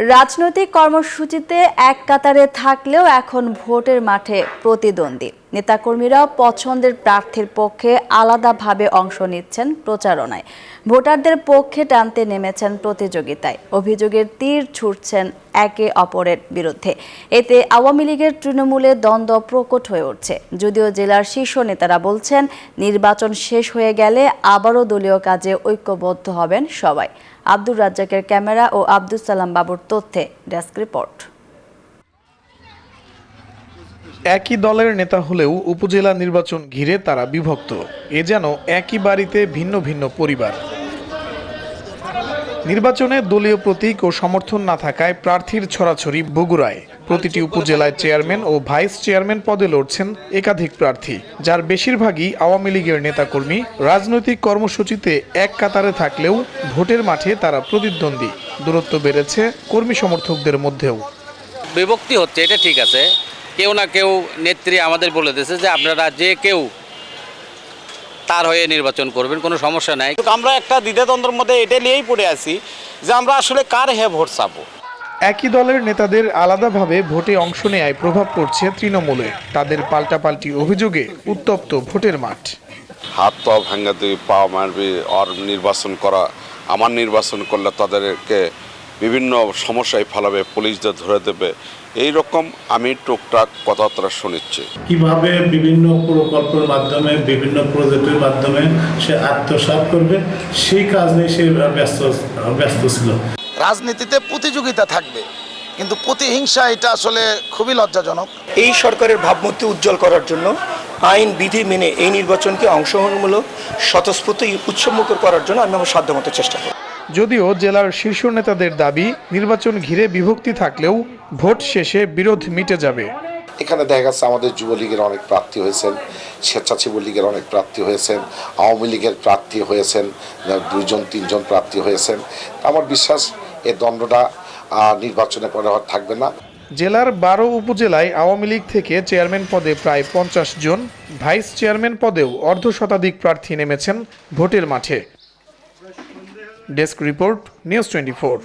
রাজনৈতিক কর্মসূচিতে এক কাতারে থাকলেও এখন ভোটের মাঠে প্রতিদ্বন্দ্বী নেতাকর্মীরা পছন্দের প্রার্থীর পক্ষে আলাদাভাবে অংশ নিচ্ছেন প্রচারণায়। ভোটারদের পক্ষে টানতে নেমেছেন প্রতিযোগিতায়। অভিযোগের তীর ছুড়ছেন একে অপরের বিরুদ্ধে। এতে আওয়ামী লীগের তৃণমূলে দ্বন্দ্ব প্রকট হয়ে উঠছে। যদিও জেলার শীর্ষ নেতারা বলছেন, নির্বাচন শেষ হয়ে গেলে আবারও দলীয় কাজে ঐক্যবদ্ধ হবেন সবাই। আব্দুর রাজ্জাকের ক্যামেরা ও আব্দুস সালাম বাবুর তথ্যে ডেস্ক রিপোর্ট। একই দলের নেতা হলেও উপজেলা নির্বাচন ঘিরে তারা বিভক্ত। এ যেন একই বাড়িতে ভিন্ন ভিন্ন পরিবার। নির্বাচনে দলীয় প্রতীক ও সমর্থন না থাকায় প্রার্থীর ছড়াছড়ি বগুড়ায়। প্রতিটি উপজেলায় চেয়ারম্যান ও ভাইস চেয়ারম্যান পদে লড়ছেন একাধিক প্রার্থী, যার বেশিরভাগই আওয়ামী লীগের নেতাকর্মী। রাজনৈতিক কর্মসূচিতে এক কাতারে থাকলেও ভোটের মাঠে তারা প্রতিদ্বন্দ্বী। দূরত্ব বেড়েছে কর্মী সমর্থকদের মধ্যেও। বিভক্তি হচ্ছে, এটা ঠিক আছে। কেউ না কেউ নেত্রী আমাদের বলে দিয়েছে যে আপনারা যে কেউ তার হয়ে নির্বাচন করবেন, কোনো সমস্যা নাই। আমরা একটা দ্বিধাদ্বন্দ্বের মধ্যে এটা নিয়েই পড়ে আছি যে আমরা আসলে কার হয়ে ভোট চাবো। একই দলের নেতাদের আলাদাভাবে ভোটে অংশ নেয়ায় প্রভাব পড়ছে তৃণমূলে। তাদের পাল্টাপাল্টি অভিযোগে উত্তপ্ত ভোটের মাঠ। হাত পা ভাঙা দিয়ে পা মারবি, আর নির্বাচন করা, আমার নির্বাচন করলে তাদেরকে বিভিন্ন সমস্যায় ফেলাবে, পুলিশদের ধরে দেবে, এই রকম আমি টুকটাক কথাবার্তা শুনেছি। কিভাবে বিভিন্ন প্রকল্পের মাধ্যমে, বিভিন্ন প্রজেক্টের মাধ্যমে সে আত্মসাৎ করবে, সেই কাজ নিয়ে সে ব্যস্ত ছিল। রাজনীতিতে প্রতিযোগিতা থাকবে, কিন্তু প্রতিহিংসা এটা আসলে খুবই লজ্জাজনক। এই সরকারের ভাবমূর্তি উজ্জ্বল করার জন্য আইন বিধি মেনে এই নির্বাচনকে অংশগ্রহণমূলক, স্বতঃস্ফূর্ত, উৎসবমুখর করার জন্য আমি আমার সাধ্যমতো চেষ্টা করব। যদিও জেলার শীর্ষ নেতাদের দাবি, নির্বাচন ঘিরে বিভক্তি থাকলেও ভোট শেষে বিরোধ মিটে যাবে। এখানে দেখা যাচ্ছে আমাদের যুবলীগের অনেক প্রার্থী হয়েছেন, স্বেচ্ছাসেবী লীগের অনেক প্রার্থী হয়েছেন, আওয়ামী লীগের প্রার্থী হয়েছেন, 2-3জন প্রার্থী হয়েছেন। আমার বিশ্বাস এই দ্বন্দ্বটা নির্বাচনে পরে আর থাকবে না। জেলার 12 উপজেলায় আওয়ামী লীগ থেকে চেয়ারম্যান পদে প্রায় 50 জন, ভাইস চেয়ারম্যান পদেও অর্ধশতাধিক প্রার্থী নেমেছেন ভোটের মাঠে। Desk report, news 24।